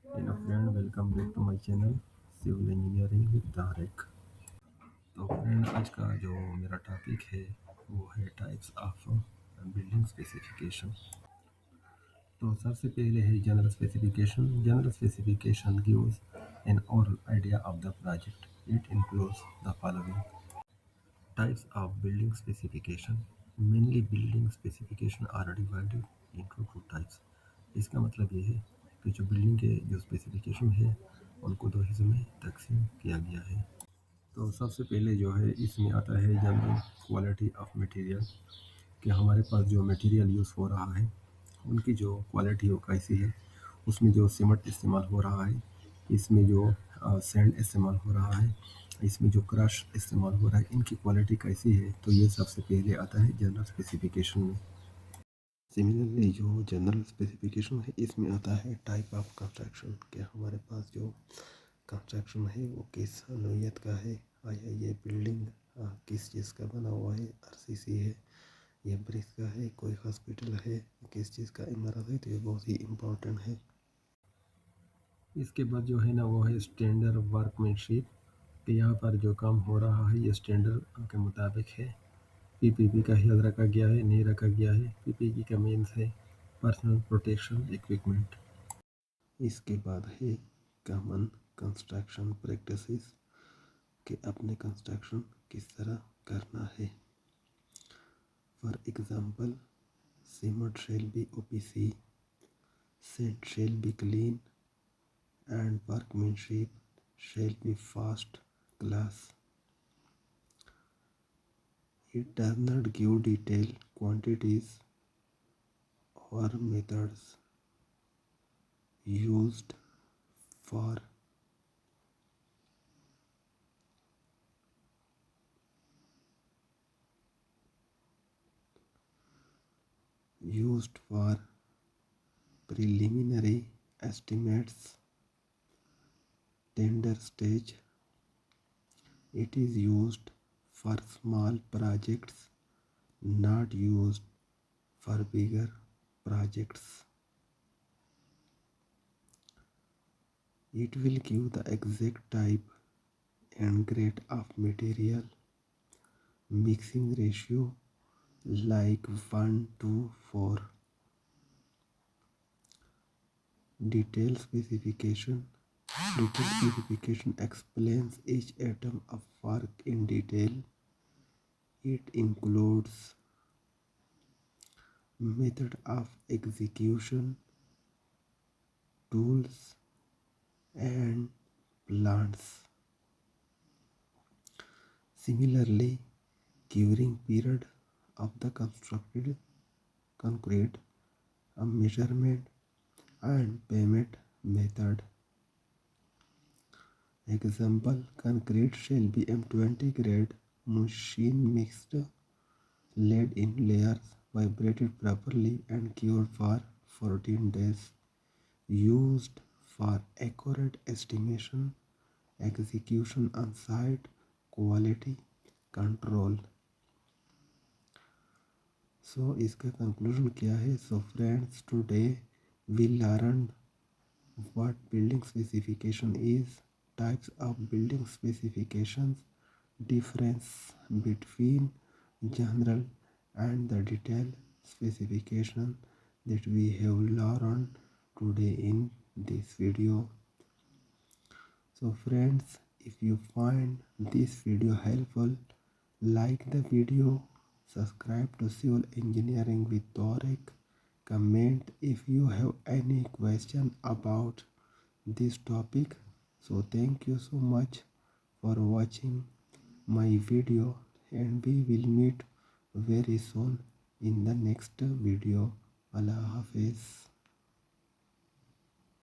Hello friend, welcome back to my channel civil engineering with Tariq. तो friend, आज का जो मेरा टॉपिक है वो है टाइप्स ऑफ बिल्डिंग स्पेसिफिकेशन। तो सबसे पहले है general specification. General specification gives an overall idea of the project. It includes the following types of building specification. Mainly building specification are divided into two types. इसका मतलब ये है कि जो बिल्डिंग के जो स्पेसिफिकेशन है उनको दो हिस्सों में तकसीम किया गया है। तो सबसे पहले जो है इसमें आता है जनरल क्वालिटी ऑफ मटेरियल, कि हमारे पास जो मटेरियल यूज़ हो रहा है उनकी जो क्वालिटी वो कैसी है। उसमें जो सीमेंट इस्तेमाल हो रहा है, इसमें जो सैंड इस्तेमाल हो रहा है, इसमें जो क्रश इस्तेमाल हो रहा है, इनकी क्वालिटी कैसी है। तो ये सबसे पहले आता है जनरल स्पेसिफिकेशन में। सिमिलरली जो जनरल स्पेसिफिकेशन है इसमें आता है टाइप ऑफ कंस्ट्रक्शन, कि हमारे पास जो कंस्ट्रक्शन है वो किस नौइयत का है। आया ये बिल्डिंग किस चीज़ का बना हुआ है, आरसीसी है, ये ब्रिक का है, कोई हॉस्पिटल है, किस चीज़ का इमारत है। तो ये बहुत ही इम्पोर्टेंट है। इसके बाद जो है ना वो है स्टैंडर्ड वर्कमैनशिप, कि यहाँ पर जो काम हो रहा है ये स्टैंडर्ड के मुताबिक है। पीपीपी का ख्याल रखा गया है, नहीं रखा गया है। पीपीपी का मीन्स है पर्सनल प्रोटेक्शन इक्विपमेंट। इसके बाद है कॉमन कंस्ट्रक्शन प्रैक्टिसेस, कि अपने कंस्ट्रक्शन किस तरह करना है। For example, cement shall be OPC, sand shall be clean, and workmanship shall be first class. It does not give detailed quantities or methods used for used for preliminary estimates, tender stage. It is used for small projects, not used for bigger projects. It will give the exact type and grade of material, mixing ratio like 1:4. Detail specification. Detail specification explains each item of work in detail. It includes method of execution, tools, and plants. Similarly, curing period of the constructed concrete, a measurement and payment method. Example, concrete shall be M20 grade, machine mixed, laid in layers, vibrated properly and cured for 14 days. Used for accurate estimation, execution on site, quality control. So इसका conclusion क्या है? So friends, today we learned what building specification is, types of building specifications, difference between general and the detailed specification that we have learned today in this video. So friends, if you find this video helpful, like the video, subscribe to Civil Engineering with Tariq, comment if you have any question about this topic. So thank you so much for watching my video, and we will meet very soon in the next video. Allah Hafiz.